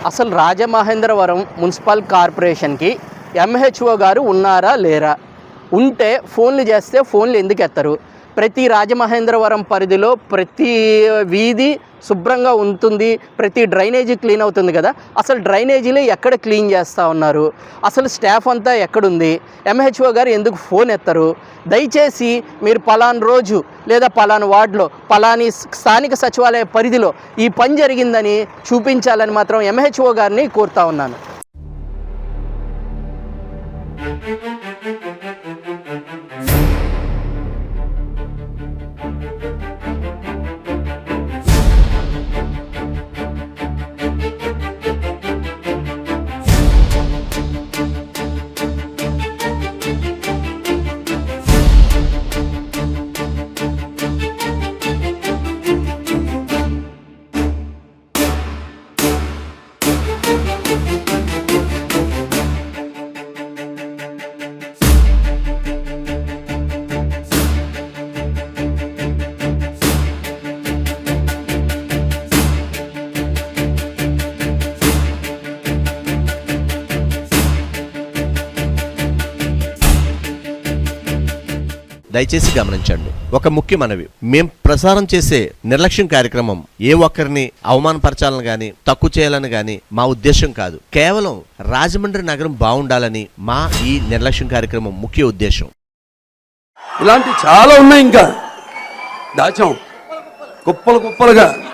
అసలు రాజమహేంద్రవరం మున్సిపల్ కార్పొరేషన్కి ఎంహెచ్ఓ గారు ఉన్నారా లేరా? ఉంటే ఫోన్లు చేస్తే ఫోన్లు ఎందుకు ఎత్తరు? ప్రతి రాజమహేంద్రవరం పరిధిలో ప్రతి వీధి శుభ్రంగా ఉంటుంది, ప్రతి డ్రైనేజీ క్లీన్ అవుతుంది కదా. అసలు డ్రైనేజీలు ఎక్కడ క్లీన్ చేస్తూ ఉన్నారు? అసలు స్టాఫ్ అంతా ఎక్కడుంది? ఎంహెచ్ఓ గారు ఎందుకు ఫోన్ ఎత్తరు? దయచేసి మీరు పలానా రోజు లేదా పలానా వార్డులో పలాని స్థానిక సచివాలయ పరిధిలో ఈ పని జరిగిందని చూపించాలని మాత్రం ఎంహెచ్ఓ గారిని కోరుతా ఉన్నాను. దయచేసి గమనించండి, ఒక ముఖ్య మనవి. మేం ప్రసారం చేసే నిర్లక్ష్యం కార్యక్రమం ఏ ఒక్కరిని అవమానపరచాలని గాని తక్కువ చేయాలని గాని మా ఉద్దేశం కాదు. కేవలం రాజమండ్రి నగరం బాగుండాలని మా ఈ నిర్లక్ష్యం కార్యక్రమం ముఖ్య ఉద్దేశం. ఇలాంటి చాలా ఉన్నాయి, ఇంకా దాచాం కుప్పలు కుప్పలుగా.